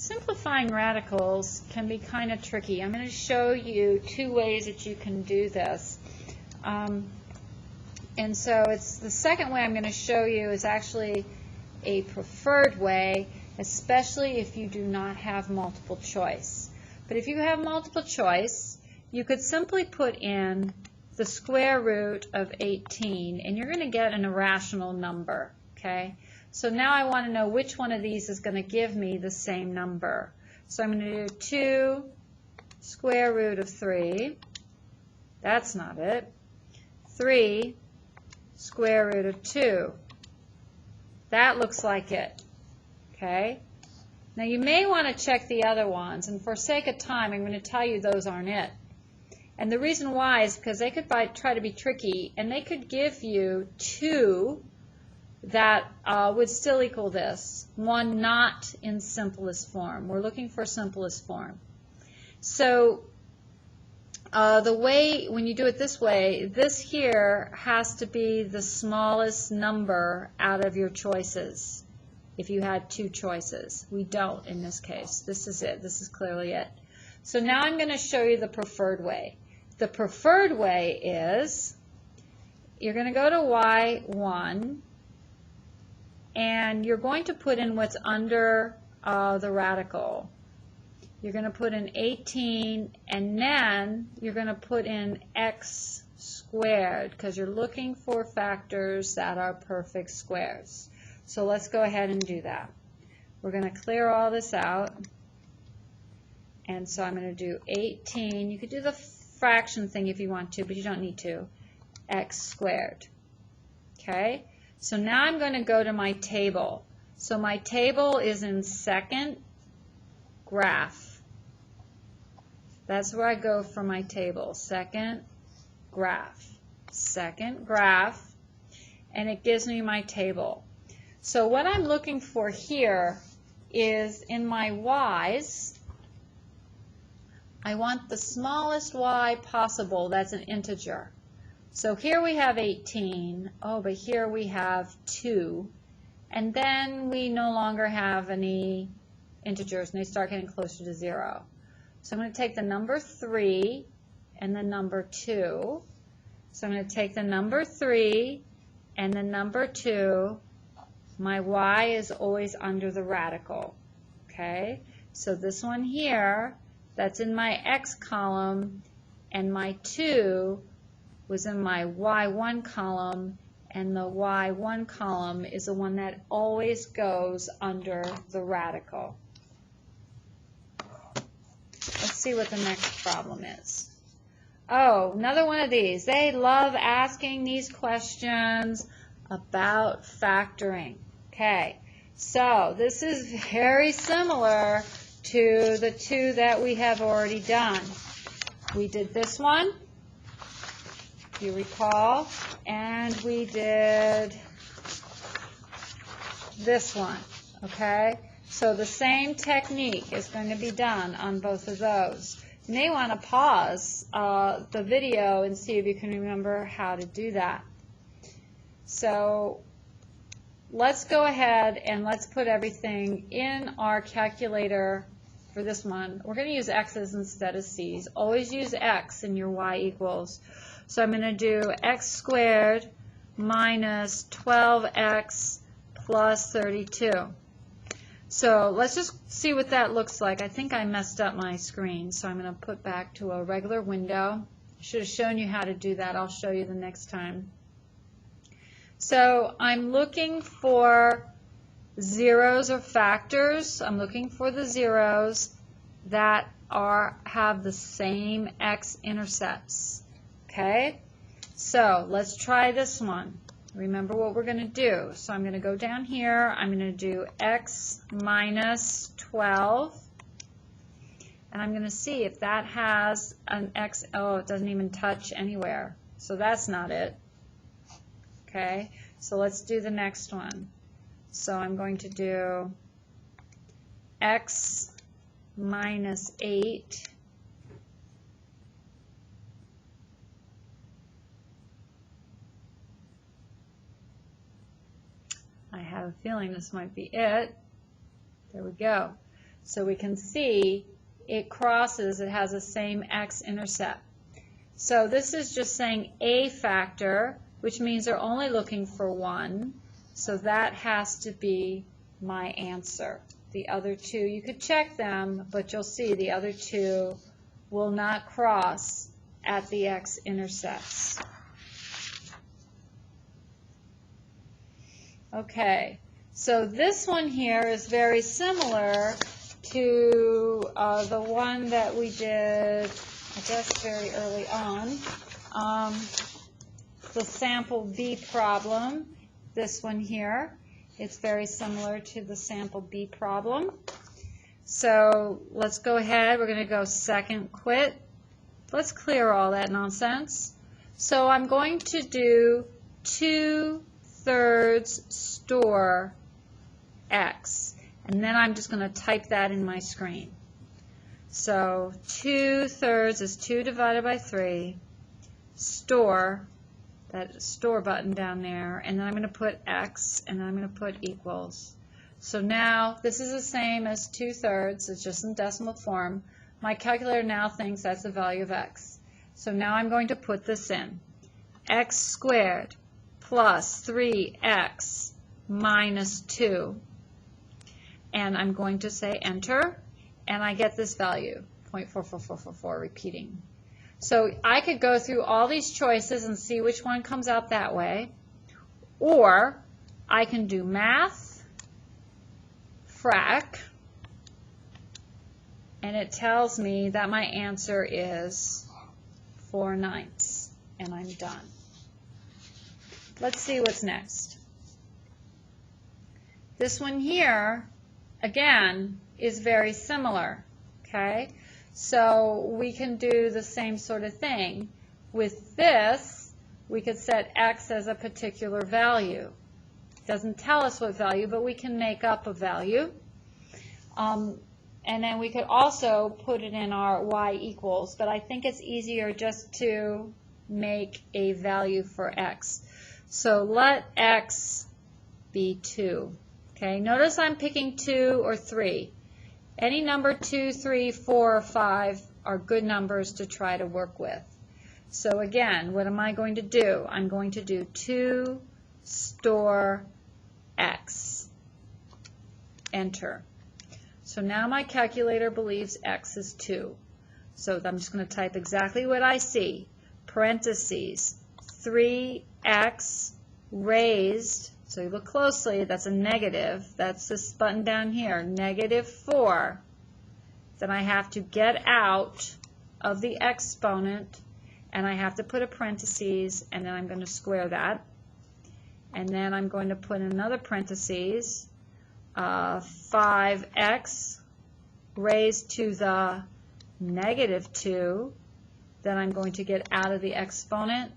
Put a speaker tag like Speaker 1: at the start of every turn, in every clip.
Speaker 1: Simplifying radicals can be kind of tricky. I'm going to show you two ways that you can do this. And so it's the second way I'm going to show you is actually a preferred way, especially if you do not have multiple choice. But if you have multiple choice, you could simply put in the square root of 18, and you're going to get an irrational number. Okay? So now I want to know which one of these is going to give me the same number. So I'm going to do 2 square root of 3. That's not it. 3 square root of 2. That looks like it. Okay? Now you may want to check the other ones, and for sake of time I'm going to tell you those aren't it. And the reason why is because they could try to be tricky, and they could give you 2 that would still equal this. One not in simplest form. We're looking for simplest form. So the way, when you do it this way, this here has to be the smallest number out of your choices if you had 2 choices. We don't in this case. This is it. This is clearly it. So now I'm going to show you the preferred way. The preferred way is you're going to go to y1 and you're going to put in what's under the radical. You're going to put in 18, and then you're going to put in x squared because you're looking for factors that are perfect squares. So let's go ahead and do that. We're going to clear all this out. And so I'm going to do 18. You could do the fraction thing if you want to, but you don't need to. X squared. Okay? So now I'm going to go to my table. So my table is in second graph. That's where I go for my table. Second graph. Second graph. And it gives me my table. So what I'm looking for here is in my y's, I want the smallest y possible that's an integer. So here we have 18, oh, but here we have 2, and then we no longer have any integers, and they start getting closer to 0. So I'm going to take the number 3 and the number 2. So I'm going to take the number 3 and the number 2. My y is always under the radical. Okay? So this one here, that's in my x column, and my 2 was in my y1 column, and the y1 column is the one that always goes under the radical. Let's see what the next problem is. Oh, another one of these. They love asking these questions about factoring. Okay, so this is very similar to the 2 that we have already done. We did this one, if you recall, and we did this one, okay? So the same technique is going to be done on both of those. You may want to pause the video and see if you can remember how to do that. So let's go ahead and let's put everything in our calculator for this one. We're going to use x's instead of c's. Always use x in your y equals. So I'm going to do x squared minus 12x plus 32. So let's just see what that looks like. I think I messed up my screen, so I'm going to put back to a regular window. I should have shown you how to do that. I'll show you the next time. So I'm looking for zeros or factors. I'm looking for the zeros that have the same x-intercepts. Okay, so let's try this one. Remember what we're going to do. So I'm going to go down here. I'm going to do x minus 12. And I'm going to see if that has an x. Oh, it doesn't even touch anywhere. So that's not it. Okay, so let's do the next one. So I'm going to do x minus 8. I have a feeling this might be it. There we go. So we can see it crosses, it has the same x-intercept. So this is just saying a factor, which means they're only looking for one. So that has to be my answer. The other two, you could check them, but you'll see the other two will not cross at the x-intercepts. Okay, so this one here is very similar to the one that we did, I guess, very early on. The sample B problem, this one here, it's very similar to the sample B problem. So let's go ahead, we're going to go second quit. Let's clear all that nonsense. So I'm going to do 2/3 store x, and then I'm just going to type that in my screen. So 2/3 is 2 divided by 3, store, that store button down there, and then I'm going to put x, and then I'm going to put equals. So now this is the same as 2/3, it's just in decimal form. My calculator now thinks that's the value of x. So now I'm going to put this in. X squared plus 3x minus 2. And I'm going to say enter, and I get this value, 0.44444, repeating. So I could go through all these choices and see which one comes out that way, or I can do math, frac, and it tells me that my answer is 4/9, and I'm done. Let's see what's next. This one here, again, is very similar, okay? So we can do the same sort of thing. With this, we could set x as a particular value. It doesn't tell us what value, but we can make up a value. And then we could also put it in our y equals, but I think it's easier just to make a value for x. So let x be 2. Okay, notice I'm picking 2 or 3. Any number 2, 3, 4, or 5 are good numbers to try to work with. So again, what am I going to do? I'm going to do 2 store x. Enter. So now my calculator believes x is 2. So I'm just going to type exactly what I see. Parentheses, 3x raised, so you look closely, that's a negative. That's this button down here, -4. Then I have to get out of the exponent, and I have to put a parentheses, and then I'm going to square that. And then I'm going to put another parentheses, 5x raised to the -2. Then I'm going to get out of the exponent,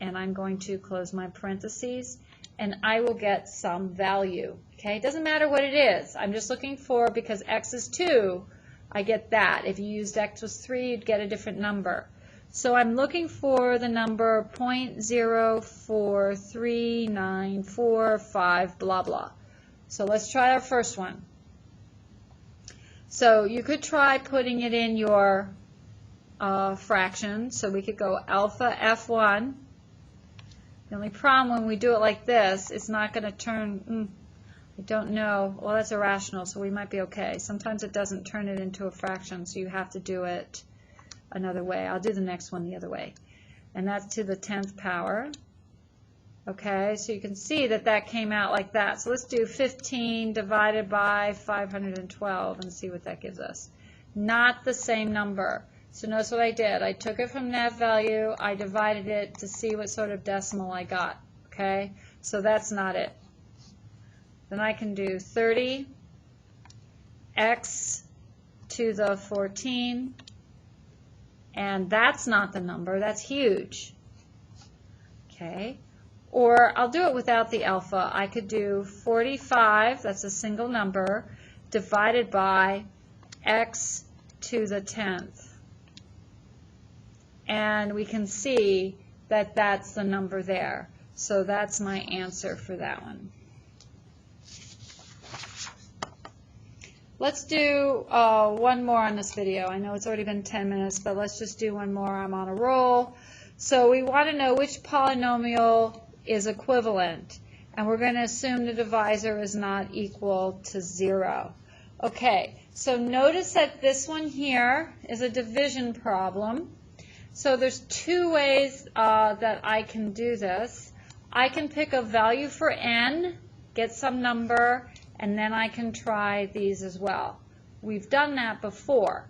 Speaker 1: and I'm going to close my parentheses, and I will get some value. Okay, it doesn't matter what it is. I'm just looking for, because x is 2, I get that. If you used x was 3, you'd get a different number. So I'm looking for the number 0.043945, blah, blah. So let's try our first one. So you could try putting it in your fraction. So we could go alpha F1. The only problem when we do it like this, it's not going to turn, I don't know, well that's irrational, so we might be okay. Sometimes it doesn't turn it into a fraction, so you have to do it another way. I'll do the next one the other way. And that's to the 10th power. Okay, so you can see that that came out like that. So let's do 15 divided by 512 and see what that gives us. Not the same number. So notice what I did. I took it from that value, I divided it to see what sort of decimal I got. Okay, so that's not it. Then I can do 30 x to the 14, and that's not the number, that's huge. Okay, or I'll do it without the alpha. I could do 45, that's a single number, divided by x to the 10th. And we can see that that's the number there. So that's my answer for that one. Let's do one more on this video. I know it's already been 10 minutes, but let's just do one more. I'm on a roll. So we want to know which polynomial is equivalent. And we're going to assume the divisor is not equal to 0. Okay, so notice that this one here is a division problem. So there's two ways that I can do this. I can pick a value for n, get some number, and then I can try these as well. We've done that before.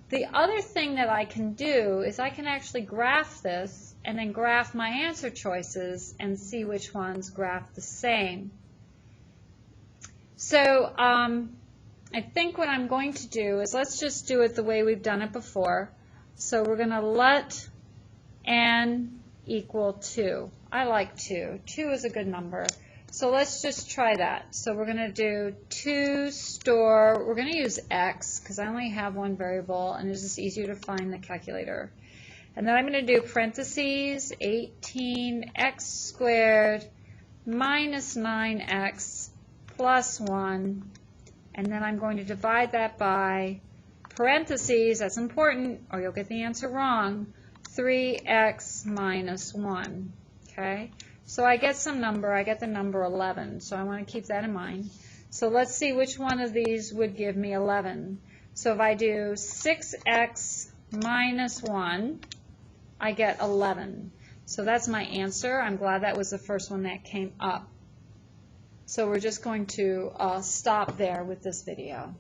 Speaker 1: The other thing that I can do is I can actually graph this and then graph my answer choices and see which ones graph the same. So I think what I'm going to do is let's just do it the way we've done it before. So we're going to let n equal 2. I like 2. 2 is a good number. So let's just try that. So we're going to do 2 store, we're going to use x because I only have one variable and it's just easier to find the calculator. And then I'm going to do parentheses 18x squared minus 9x plus 1. And then I'm going to divide that by parentheses, that's important or you'll get the answer wrong, 3x minus 1. Okay? So I get some number, I get the number 11, so I want to keep that in mind. So let's see which one of these would give me 11. So if I do 6x minus 1, I get 11. So that's my answer. I'm glad that was the first one that came up. So we're just going to stop there with this video.